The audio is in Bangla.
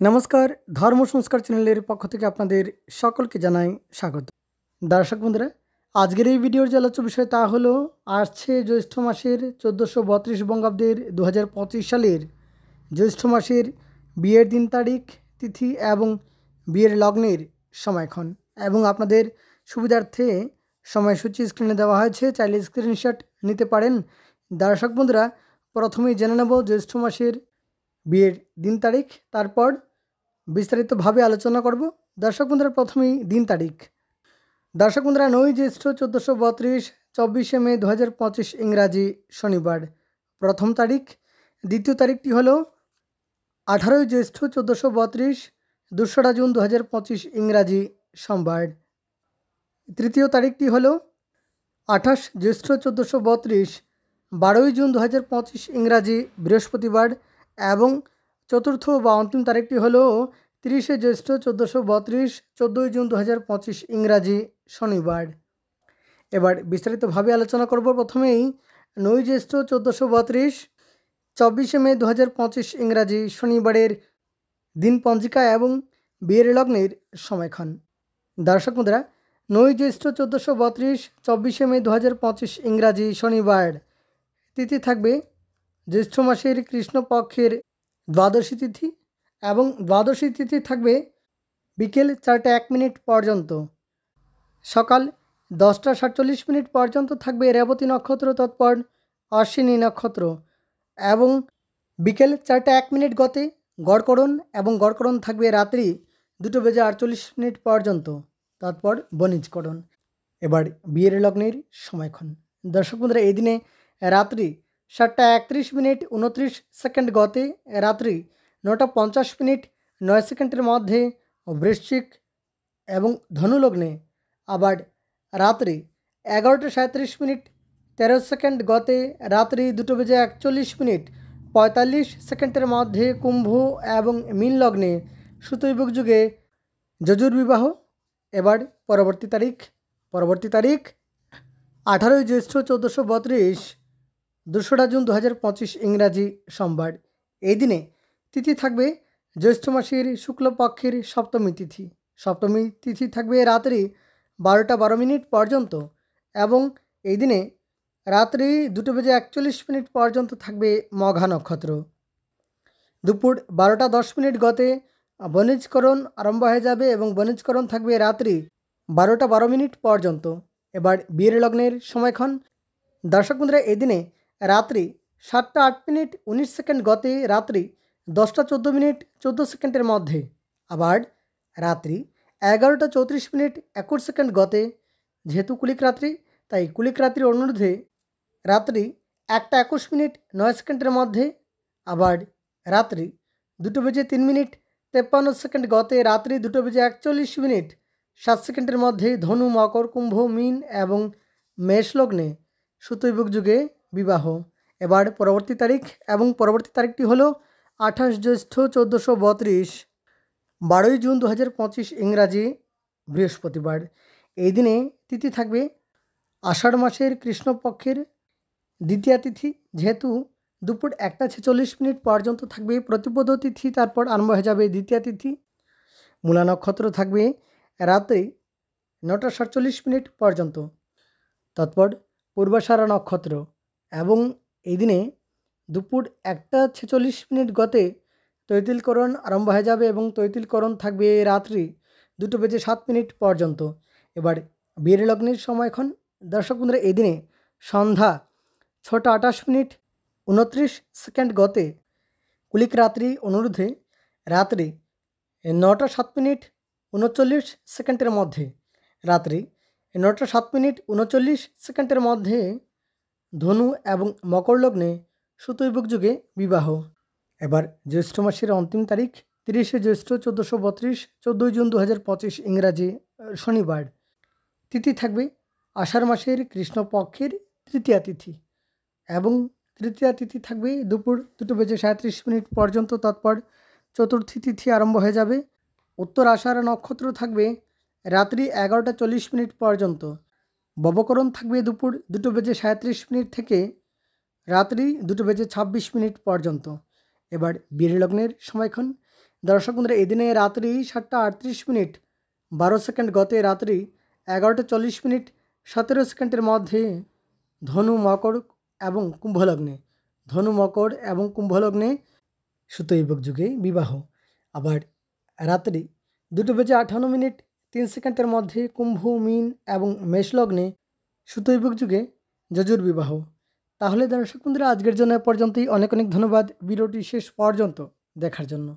नमस्कार धर्म संस्कार चैनल पक्ष থেকে আপনাদের সকলকে জানাই স্বাগত। দর্শক বন্ধুরা, আজকের এই ভিডিওর যে আলোচ্য বিষয় তা হলো আসছে জ্যৈষ্ঠ মাসের 1432 বঙ্গাব্দের 2025 সালের জ্যৈষ্ঠ মাসের বিয়ের দিন তারিখ তিথি এবং বিয়ের লগ্নের সময়ক্ষণ এবং আপনাদের সুবিধার্থে সময়সূচি স্ক্রিনে দেওয়া হয়েছে, চাইলে স্ক্রিনশট নিতে পারেন। দর্শক বন্ধুরা, প্রথমেই জেনে নেব জ্যৈষ্ঠ মাসের বিয়ের দিন তারিখ, তারপর বিস্তারিতভাবে আলোচনা করব। দর্শক বন্ধুরা, প্রথমেই দিন তারিখ। দর্শক বন্ধুরা, 9 জ্যৈষ্ঠ 1432 24 মে 2025 ইংরাজি শনিবার প্রথম তারিখ। দ্বিতীয় তারিখটি হলো 18 জ্যৈষ্ঠ 1432 2রা জুন 2025 ইংরাজি সোমবার। তৃতীয় তারিখটি হলো 28 জ্যৈষ্ঠ 1432 12 জুন 2025 ইংরাজি বৃহস্পতিবার এবং চতুর্থ বা অন্তিম তারিখটি হলো 30 জ্যৈষ্ঠ 1432 14 জুন 2025 ইংরাজি শনিবার। এবার বিস্তারিতভাবে আলোচনা করব। প্রথমেই 9 জ্যৈষ্ঠ 1432 24 মে 2025 ইংরাজি শনিবারের দিন পঞ্জিকা এবং বিয়ের লগ্নের সময়ক্ষণ। দর্শক বন্ধুরা, 9 জ্যৈষ্ঠ 1432 24 মে 2025 ইংরাজি শনিবার তিথি থাকবে জ্যৈষ্ঠ মাসের কৃষ্ণপক্ষের দ্বাদশী তিথি এবং দ্বাদশী তিথি থাকবে বিকেল 4টা 1 মিনিট পর্যন্ত। সকাল 10টা 47 মিনিট পর্যন্ত থাকবে রেবতী নক্ষত্র তৎপর অশ্বিনী নক্ষত্র এবং বিকেল 4টা 1 মিনিট গতে গড়করণ এবং গড়করণ থাকবে রাত্রি 2টা বেজে 48 মিনিট পর্যন্ত, তারপর বণিজকরণ। এবার বিয়ের লগ্নের সময়ক্ষণ। দর্শক বন্ধুরা, এই দিনে রাত্রি 7টা 31 মিনিট 29 সেকেন্ড গতে রাত্রি 9টা 50 মিনিট 9 সেকেন্ডের মধ্যে বৃশ্চিক এবং ধনুলগ্নে, আবার রাত্রি 11টা 37 মিনিট 13 সেকেন্ড গতে রাত্রি 2টা বেজে 41 মিনিট 45 সেকেন্ডের মধ্যে কুম্ভ এবং মীন লগ্নে সুতৈবুক যুগে যজুর বিবাহ। এবার পরবর্তী তারিখ 18 জ্যৈষ্ঠ 1432 2রা জুন 2025 ইংরাজি সোমবার। এই দিনে তিথি থাকবে জ্যৈষ্ঠ মাসের শুক্লপক্ষের সপ্তমী তিথি। সপ্তমী তিথি থাকবে রাত্রি 12টা 12 মিনিট পর্যন্ত এবং এই দিনে রাত্রি 2টা বেজে 41 মিনিট পর্যন্ত থাকবে মঘা নক্ষত্র। দুপুর 12টা 10 মিনিট গতে বণিজকরণ আরম্ভ হয়ে যাবে এবং বণিজকরণ থাকবে রাত্রি 12টা 12 মিনিট পর্যন্ত। এবার বিয়ের লগ্নের সময়ক্ষণ। দর্শক বন্ধুরা, এই দিনে রাত্রি 7টা 8 মিনিট 19 সেকেন্ড গতে রাত্রি 10টা 14 মিনিট 14 সেকেন্ডের মধ্যে, আবার রাত্রি 11টা 34 মিনিট 21 সেকেন্ড গতে, যেহেতু কুলিক রাত্রি তাই কুলিক রাত্রির অনুরোধে রাত্রি 1টা 21 মিনিট 9 সেকেন্ডের মধ্যে, আবার রাত্রি 2টা বেজে 3 মিনিট 53 সেকেন্ড গতে রাত্রি 2টা বেজে 41 মিনিট 7 সেকেন্ডের মধ্যে ধনু মকর কুম্ভ মীন এবং মেষ লগ্নে সুতৈবুক যুগে বিবাহ। এবার পরবর্তী তারিখ এবং পরবর্তী তারিখটি হলো 28 জ্যৈষ্ঠ 1432 12 জুন 2025 ইংরাজি বৃহস্পতিবার। এই দিনে তিথি থাকবে আষাঢ় মাসের কৃষ্ণপক্ষের দ্বিতীয়া তিথি, যেহেতু দুপুর 1টা 46 মিনিট পর্যন্ত থাকবে প্রতিপদ তিথি, তারপর আরম্ভ হয়ে যাবে দ্বিতীয়া তিথি। মূলা নক্ষত্র থাকবে রাত্রি 9টা 47 মিনিট পর্যন্ত, তারপর পূর্বাষাঢ়া নক্ষত্র এবং এই দিনে দুপুর 1টা 46 মিনিট গতে তৈতিলকরণ আরম্ভ হয়ে যাবে এবং তৈতিলকরণ থাকবে রাত্রি 2টা বেজে 7 মিনিট পর্যন্ত। এবার বিয়ের লগ্নের সময়ক্ষণ। দর্শক বন্ধুরা, এই দিনে সন্ধ্যা 6টা 28 মিনিট 29 সেকেন্ড গতে কুলিক রাত্রি অনুরোধে রাত্রি 9টা 7 মিনিট 39 সেকেন্ডের মধ্যে, রাত্রি 9টা 7 মিনিট 39 সেকেন্ডের মধ্যে ধনু এবং মকর লগ্নে সুতৈবুক যুগে বিবাহ। এবার জ্যৈষ্ঠ মাসের অন্তিম তারিখ 30 জ্যৈষ্ঠ 1432 14 জুন 2025 ইংরাজি শনিবার। তিথি থাকবে আষাঢ় মাসের কৃষ্ণপক্ষের তৃতীয়া তিথি এবং তৃতীয়া তিথি থাকবে দুপুর 2টা বেজে 37 মিনিট পর্যন্ত, তারপর চতুর্থী তিথি আরম্ভ হয়ে যাবে। উত্তর আষাঢ় নক্ষত্র থাকবে রাত্রি 11টা 40 মিনিট পর্যন্ত। ববকরণ থাকবে দুপুর 2টা বেজে 37 মিনিট থেকে রাত্রি 2টা বেজে 26 মিনিট পর্যন্ত। এবার বিয়ের লগ্নের সময়ক্ষণ। দর্শক বন্ধুরা, এদিনে রাত্রি 7:38 12 গতে রাত্রি 11:40 17 মধ্যে ধনু মকর এবং কুম্ভলগ্নে সুতৈবক যুগে বিবাহ। আবার রাত্রি 2:58 মধ্যে কুম্ভ, মীন এবং মেষলগ্নে সুতৈবক যুগে যজুর বিবাহ। তাহলে দর্শক বন্ধুরা, আজকের জন্য পর্যন্তই। অনেক অনেক ধন্যবাদ ভিডিওটি শেষ পর্যন্ত দেখার জন্য।